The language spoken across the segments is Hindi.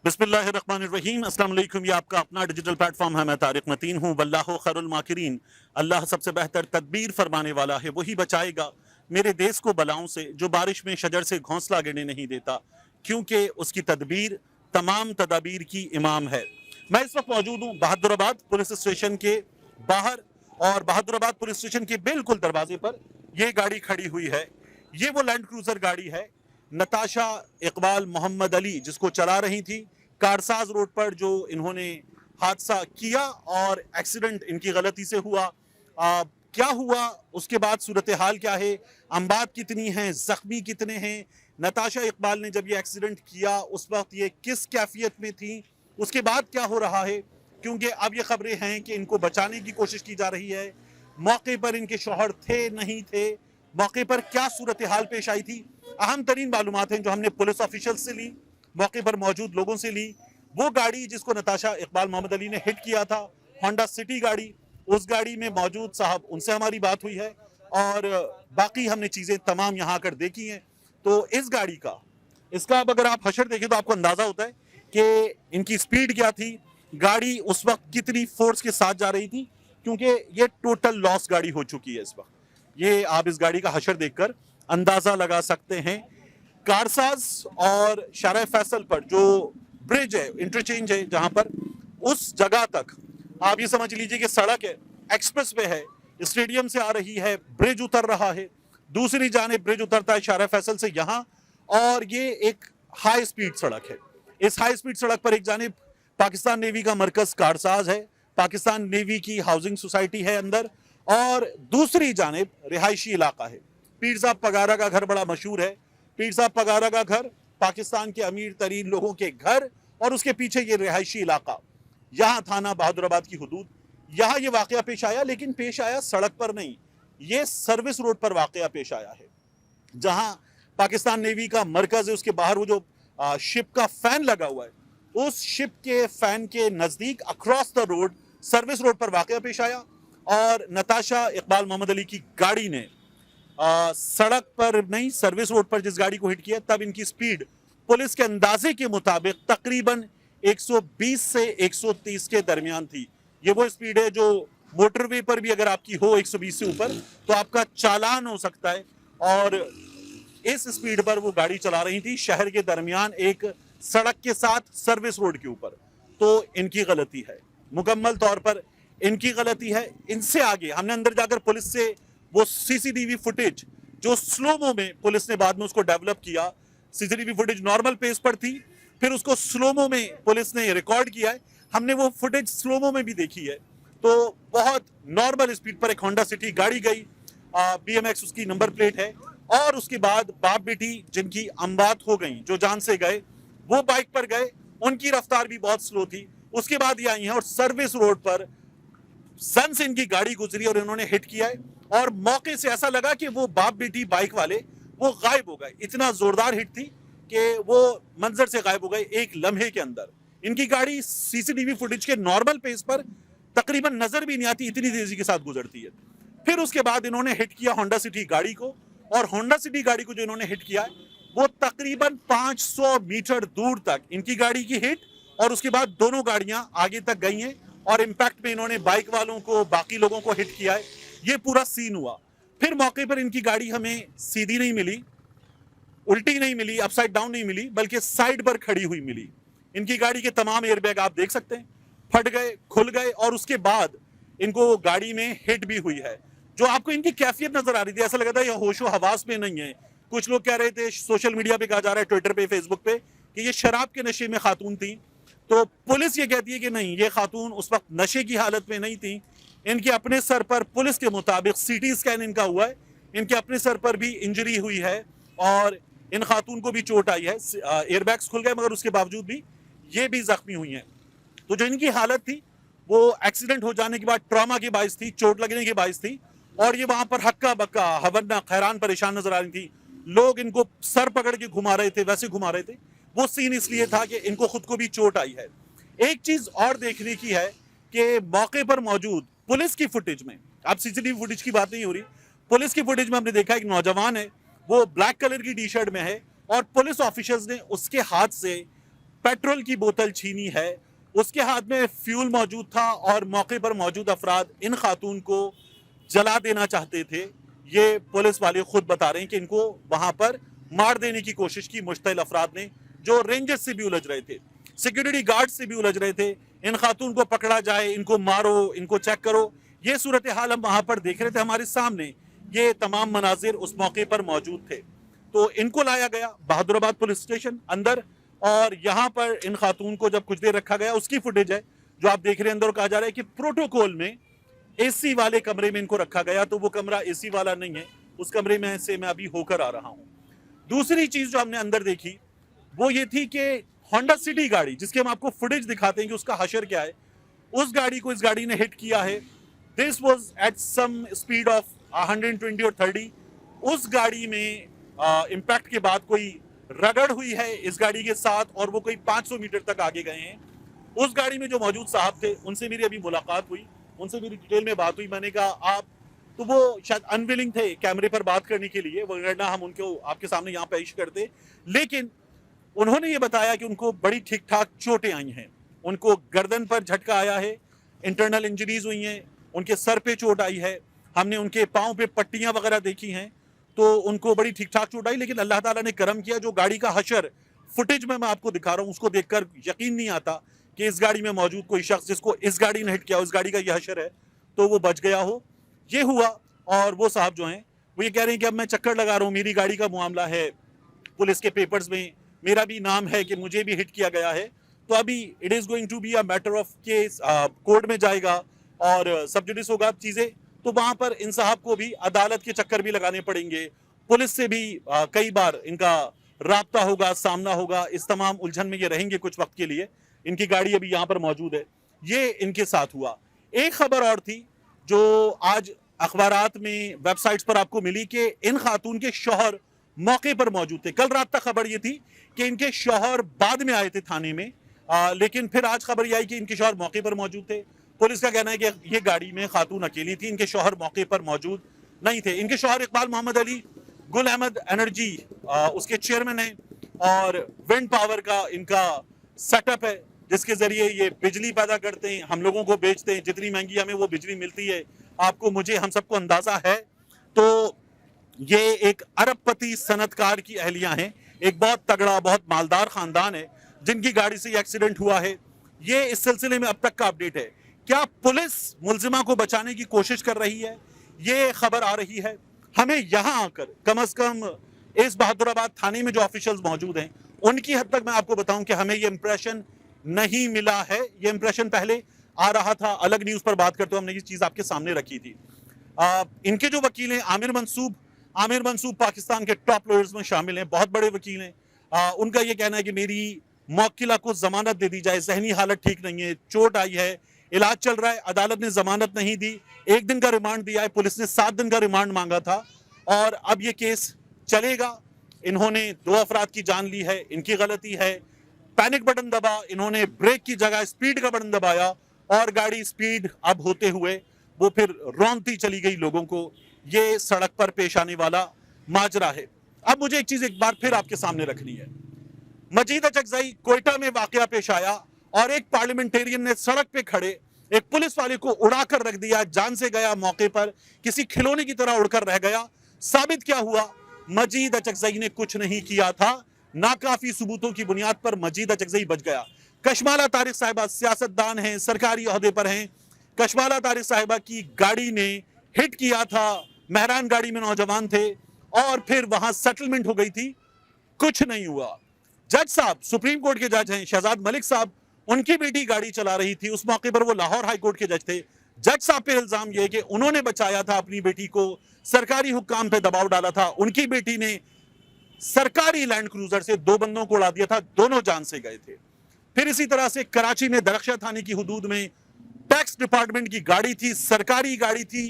बिस्मिल्लाहिर्रहमानिर्रहीम। अस्सलाम वालेकुम। ये आपका अपना डिजिटल प्लेटफॉर्म है। मैं तारिक मतीन हूँ। वल्लाहु खैरुल माकिरीन। अल्लाह सबसे बेहतर तदबीर फरमाने वाला है, वही बचाएगा मेरे देश को बलाओं से, जो बारिश में शजर से घोंसला गिरने नहीं देता, क्योंकि उसकी तदबीर तमाम तदाबीर की इमाम है। मैं इस वक्त मौजूद हूँ बहादुराबाद पुलिस स्टेशन के बाहर, और बहादुराबाद पुलिस स्टेशन के बिल्कुल दरवाजे पर ये गाड़ी खड़ी हुई है। ये वो लैंड क्रूजर गाड़ी है, नताशा इकबाल मोहम्मद अली, जिसको चला रही थी कारसाज रोड पर, जो इन्होंने हादसा किया और एक्सीडेंट इनकी गलती से हुआ। क्या हुआ, उसके बाद सूरत हाल क्या है, अम्बात कितनी हैं, जख्मी कितने हैं, नताशा इकबाल ने जब ये एक्सीडेंट किया उस वक्त ये किस कैफियत में थी, उसके बाद क्या हो रहा है, क्योंकि अब ये खबरें हैं कि इनको बचाने की कोशिश की जा रही है। मौके पर इनके शौहर थे नहीं थे, मौके पर क्या सूरत हाल पेश आई थी, अहम तरीन मालूमात हैं जो हमने पुलिस ऑफिशियल से ली, मौके पर मौजूद लोगों से ली। वो गाड़ी जिसको नताशा इकबाल मोहम्मद अली ने हिट किया था, होंडा सिटी गाड़ी, उस गाड़ी में मौजूद साहब, उनसे हमारी बात हुई है और बाकी हमने चीज़ें तमाम यहाँ आकर देखी हैं। तो इस गाड़ी का, इसका अब अगर आप हशर देखें तो आपको अंदाज़ा होता है कि इनकी स्पीड क्या थी, गाड़ी उस वक्त कितनी फोर्स के साथ जा रही थी, क्योंकि ये टोटल लॉस गाड़ी हो चुकी है इस वक्त। ये आप इस गाड़ी का हशर देखकर अंदाज़ा लगा सकते हैं। कारसाज और शारा फैसल पर जो ब्रिज है, इंटरचेंज है, जहां पर उस जगह तक आप ये समझ लीजिए कि सड़क है, एक्सप्रेस वे है, स्टेडियम से आ रही है, ब्रिज उतर रहा है, दूसरी जानिब ब्रिज उतरता है शारा फैसल से यहाँ, और ये एक हाई स्पीड सड़क है। इस हाई स्पीड सड़क पर एक जानिब पाकिस्तान नेवी का मरकज कारसाज है, पाकिस्तान नेवी की हाउसिंग सोसाइटी है अंदर, और दूसरी जानिब रिहायशी इलाका है। पीर साहब पगारा का घर बड़ा मशहूर है। पीर साहब पगारा का घर पाकिस्तान के अमीर तरीन लोगों के घर, और उसके पीछे ये रिहायशी इलाका, यहाँ थाना बहादुराबाद की हदूद, यहाँ ये वाकया पेश आया, लेकिन पेश आया सड़क पर नहीं, ये सर्विस रोड पर वाकया पेश आया है, जहाँ पाकिस्तान नेवी का मरकज है, उसके बाहर वो जो शिप का फैन लगा हुआ है, उस शिप के फैन के नजदीक across the road service road पर वाकया पेश आया, और नताशा इकबाल मोहम्मद अली की गाड़ी ने सड़क पर नहीं, सर्विस रोड पर जिस गाड़ी को हिट किया, तब इनकी स्पीड पुलिस के अंदाजे के मुताबिक तकरीबन 120 से 130 के दरमियान थी। ये वो स्पीड है जो मोटरवे पर भी अगर आपकी हो 120 से ऊपर तो आपका चालान हो सकता है, और इस स्पीड पर वो गाड़ी चला रही थी शहर के दरमियान एक सड़क के साथ सर्विस रोड के ऊपर। तो इनकी गलती है, मुकम्मल तौर पर इनकी गलती है। इनसे आगे हमने अंदर जाकर पुलिस से वो सीसीटीवी फुटेज जो स्लोमो में पुलिस ने बाद में उसको डेवलप किया, सीसीटीवी फुटेज नॉर्मल पेज पर थी, फिर उसको स्लोमो में पुलिस ने रिकॉर्ड किया है, हमने वो फुटेज स्लोमो में भी देखी है। तो बहुत नॉर्मल स्पीड पर एक होंडा सिटी गाड़ी गई, BMX उसकी नंबर प्लेट है, और उसके बाद बाप बेटी जिनकी अमवात हो गई, जो जान से गए, वो बाइक पर गए, उनकी रफ्तार भी बहुत स्लो थी, उसके बाद ये आई हैं और सर्विस रोड पर सन से इनकी गाड़ी गुजरी और इन्होंने हिट किया है, और मौके से ऐसा लगा कि वो बाप बेटी बाइक वाले वो गायब हो गए। इतना जोरदार हिट थी कि वो मंजर से गायब हो गए एक लम्हे के अंदर। इनकी गाड़ी सीसीटीवी फुटेज के नॉर्मल पेस पर तकरीबन नजर भी नहीं आती, इतनी तेजी के साथ गुजरती है। फिर उसके बाद इन्होंने हिट किया होंडा सिटी गाड़ी को, और होंडा सिटी गाड़ी को जो इन्होंने हिट किया है वो तकरीबन 500 मीटर दूर तक इनकी गाड़ी की हिट, और उसके बाद दोनों गाड़ियां आगे तक गई हैं, और इंपैक्ट में इन्होंने बाइक वालों को, बाकी लोगों को हिट किया है। ये पूरा सीन हुआ। फिर मौके पर इनकी गाड़ी हमें सीधी नहीं मिली, उल्टी नहीं मिली, अपसाइड डाउन नहीं मिली, बल्कि साइड पर खड़ी हुई मिली। इनकी गाड़ी के तमाम एयरबैग आप देख सकते हैं, फट गए, खुल गए, और उसके बाद इनको गाड़ी में हिट भी हुई है। जो आपको इनकी कैफियत नजर आ रही थी, ऐसा लगा था ये होशो हवास में नहीं है। कुछ लोग कह रहे थे, सोशल मीडिया पे कहा जा रहा है, ट्विटर पे, फेसबुक पे, कि ये शराब के नशे में खातून थी। तो पुलिस ये कहती है कि नहीं, ये खातून उस वक्त नशे की हालत में नहीं थी। इनके अपने सर पर पुलिस के मुताबिक CT स्कैन इनका हुआ है, इनके अपने सर पर भी इंजरी हुई है, और इन खातून को भी चोट आई है। एयरबैग्स खुल गए, मगर उसके बावजूद भी ये भी जख्मी हुई हैं। तो जो इनकी हालत थी वो एक्सीडेंट हो जाने के बाद ट्रॉमा की बाइस थी, चोट लगने की बाइस थी, और ये वहां पर हक्का बक्का हवन्ना खैरान परेशान नजर आ रही थी। लोग इनको सर पकड़ के घुमा रहे थे, वैसे घुमा रहे थे। वो सीन इसलिए था कि इनको खुद को भी चोट आई है। एक चीज और देखने की है कि मौके पर मौजूद पुलिस की फुटेज में, अब सीसीटीवी फुटेज की बात नहीं हो रही, पुलिस की फुटेज में हमने देखा एक नौजवान है, वो ब्लैक कलर की टी शर्ट में है, और पुलिस ऑफिसर्स ने उसके हाथ से पेट्रोल की बोतल छीनी है, उसके हाथ में फ्यूल मौजूद था और मौके पर मौजूद अफराद इन खातून को जला देना चाहते थे। ये पुलिस वाले खुद बता रहे हैं कि इनको वहां पर मार देने की कोशिश की मुश्तइल अफराद ने, जो रेंजर्स से भी उलझ रहे थे, सिक्योरिटी गार्ड से भी उलझ रहे थे। इन खातून को पकड़ा जाए, इनको मारो, इनको चेक करो, ये सूरत हाल हम वहां पर देख रहे थे हमारे सामने। ये तमाम मनाजिर उस मौके पर मौजूद थे। तो इनको लाया गया बहादुराबाद पुलिस स्टेशन अंदर, और यहाँ पर इन खातून को जब कुछ देर रखा गया, उसकी फुटेज है जो आप देख रहे हैं। अंदर कहा जा रहा है कि प्रोटोकॉल में एसी वाले कमरे में इनको रखा गया, तो वो कमरा एसी वाला नहीं है, उस कमरे में से मैं अभी होकर आ रहा हूँ। दूसरी चीज जो हमने अंदर देखी वो ये थी कि होंडा सिटी गाड़ी, जिसके हम आपको फुटेज दिखाते हैं कि उसका हशर क्या है, उस गाड़ी को इस गाड़ी ने हिट किया है। This was at some speed of 120 और 30। उस गाड़ी में इम्पैक्ट के बाद कोई रगड़ हुई है इस गाड़ी के साथ, और वो कोई 500 मीटर तक आगे गए हैं। उस गाड़ी में जो मौजूद साहब थे उनसे मेरी अभी मुलाकात हुई, उनसे मेरी डिटेल में बात हुई। मैंने कहा आप, तो वो शायद अनविलिंग थे कैमरे पर बात करने के लिए, वरना हम उनको आपके सामने यहाँ पेश करते। लेकिन उन्होंने ये बताया कि उनको बड़ी ठीक ठाक चोटें आई हैं। उनको गर्दन पर झटका आया है, इंटरनल इंजरीज हुई हैं, उनके सर पे चोट आई है, हमने उनके पाँव पे पट्टियाँ वगैरह देखी हैं, तो उनको बड़ी ठीक ठाक चोट आई। लेकिन अल्लाह ताला ने करम किया, जो गाड़ी का हशर फुटेज में मैं आपको दिखा रहा हूँ, उसको देखकर यकीन नहीं आता कि इस गाड़ी में मौजूद कोई शख्स जिसको इस गाड़ी ने हिट किया, उस गाड़ी का ये हशर है, तो वो बच गया हो। ये हुआ। और वो साहब जो हैं वो ये कह रहे हैं कि अब मैं चक्कर लगा रहा हूँ, मेरी गाड़ी का मामला है, पुलिस के पेपर्स में मेरा भी नाम है कि मुझे भी हिट किया गया है, तो अभी it is going to be a matter of case, court में जाएगा और सब जुडिस होगा चीज़ें, तो वहाँ पर इन साहब को भी अदालत के चक्कर भी लगाने पड़ेंगे, पुलिस से भी कई बार इनका राब्ता होगा, सामना होगा। इस तमाम उलझन में ये रहेंगे कुछ वक्त के लिए। इनकी गाड़ी अभी यहाँ पर मौजूद है। ये इनके साथ हुआ। एक खबर और थी जो आज अखबारात में, वेबसाइट्स पर आपको मिली कि इन खातून के शौहर मौके पर मौजूद थे। कल रात तक खबर ये थी कि इनके शौहर बाद में आए थे थाने में, लेकिन फिर आज खबर ये आई कि इनके शौहर मौके पर मौजूद थे। पुलिस का कहना है कि ये गाड़ी में खातून अकेली थी, इनके शौहर मौके पर मौजूद नहीं थे। इनके शौहर इकबाल मोहम्मद अली गुल अहमद एनर्जी उसके चेयरमैन हैं, और विंड पावर का इनका सेटअप है जिसके जरिए ये बिजली पैदा करते हैं, हम लोगों को बेचते हैं। जितनी महंगी हमें वो बिजली मिलती है, आपको, मुझे, हम सबको अंदाजा है। तो ये एक अरबपति सनतकार की अहलियां हैं, एक बहुत तगड़ा, बहुत मालदार खानदान है जिनकी गाड़ी से एक्सीडेंट हुआ है। ये इस सिलसिले में अब तक का अपडेट है। क्या पुलिस मुलजिमा को बचाने की कोशिश कर रही है, ये खबर आ रही है। हमें यहाँ आकर कम से कम इस बहादुराबाद थाने में जो ऑफिशियल्स मौजूद हैं उनकी हद तक मैं आपको बताऊं कि हमें ये इंप्रेशन नहीं मिला है। ये इंप्रेशन पहले आ रहा था, अलग न्यूज पर बात करते हुए हमने ये चीज आपके सामने रखी थी। इनके जो वकील हैं आमिर मंसूब पाकिस्तान के टॉप लॉयर्स में शामिल हैं, बहुत बड़े वकील हैं। उनका ये कहना है कि मेरी मौकिला को जमानत दे दी जाए, जहनी हालत ठीक नहीं है, चोट आई है, इलाज चल रहा है। अदालत ने जमानत नहीं दी, 1 दिन का रिमांड दिया है, पुलिस ने 7 दिन का रिमांड मांगा था, और अब ये केस चलेगा। इन्होंने 2 अफराद की जान ली है, इनकी गलती है। पैनिक बटन दबा, इन्होंने ब्रेक की जगह स्पीड का बटन दबाया, और गाड़ी स्पीड अब होते हुए वो फिर रौंदती चली गई लोगों को। ये सड़क पर पेश आने वाला माजरा है। अब मुझे एक चीज एक बार फिर आपके सामने रखनी है। मजीद अचकजई कोयटा में वाकया पेश आया, और एक पार्लियामेंटेरियन ने सड़क पे खड़े एक पुलिस वाले को उड़ाकर रख दिया, जान से गया मौके पर, किसी खिलौने की तरह उड़कर रह गया। साबित क्या हुआ? मजीद अचकजई ने कुछ नहीं किया था, नाकाफी सबूतों की बुनियाद पर मजीद अचकजई बच गया। कशमाला तारिक साहिबा सियासतदान हैं, सरकारी ओहदे पर हैं। कशमाला तारिक साहिबा की गाड़ी ने हिट किया था, मेहरान गाड़ी में नौजवान थे, और फिर वहां सेटलमेंट हो गई थी, कुछ नहीं हुआ। जज साहब, सुप्रीम कोर्ट के जज हैं शहजाद मलिक साहब, उनकी बेटी गाड़ी चला रही थी, उस मौके पर वो लाहौर हाई कोर्ट के जज थे। जज साहब पे इल्जाम यह कि उन्होंने बचाया था अपनी बेटी को, सरकारी हुक्काम पे दबाव डाला था, उनकी बेटी ने सरकारी लैंड क्रूजर से 2 बंदों को उड़ा दिया था, दोनों जान से गए थे। फिर इसी तरह से कराची में दरख्शा थाने की हुदूद में टैक्स डिपार्टमेंट की गाड़ी थी, सरकारी गाड़ी थी,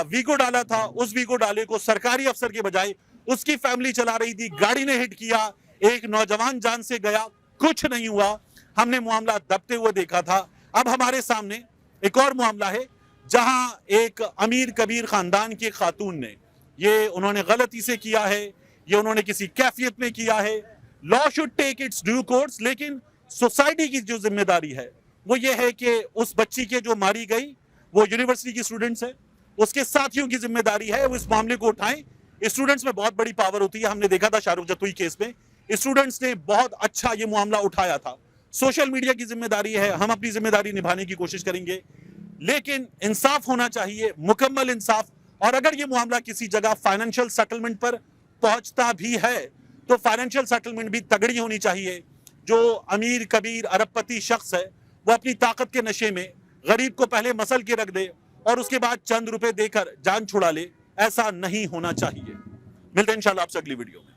वीगो डाला था, उस वीगो डाले को सरकारी अफसर के बजाय उसकी फैमिली चला रही थी, गाड़ी ने हिट किया, एक नौजवान जान से गया, कुछ नहीं हुआ। हमने मामला दबते हुए देखा था। अब हमारे सामने एक और मामला है जहां एक अमीर कबीर खानदान की खातून ने, ये उन्होंने गलती से किया है, ये उन्होंने किसी कैफियत में किया है, law should take its due course, लेकिन सोसाइटी की जो जिम्मेदारी है वो ये है कि उस बच्ची के जो मारी गई वो यूनिवर्सिटी की स्टूडेंट्स है, उसके साथियों की जिम्मेदारी है वो इस मामले को उठाएं। स्टूडेंट्स में बहुत बड़ी पावर होती है, हमने देखा था शाहरुख जतुई केस में स्टूडेंट्स ने बहुत अच्छा ये मामला उठाया था। सोशल मीडिया की जिम्मेदारी है, हम अपनी जिम्मेदारी निभाने की कोशिश करेंगे, लेकिन इंसाफ होना चाहिए, मुकम्मल इंसाफ। और अगर ये मामला किसी जगह फाइनेंशियल सेटलमेंट पर पहुंचता भी है तो फाइनेंशियल सेटलमेंट भी तगड़ी होनी चाहिए। जो अमीर कबीर अरबपति शख्स है वो अपनी ताकत के नशे में गरीब को पहले मसल के रख दे और उसके बाद चंद रुपए देकर जान छुड़ा ले, ऐसा नहीं होना चाहिए। मिलते हैं इंशाल्लाह आपसे अगली वीडियो में।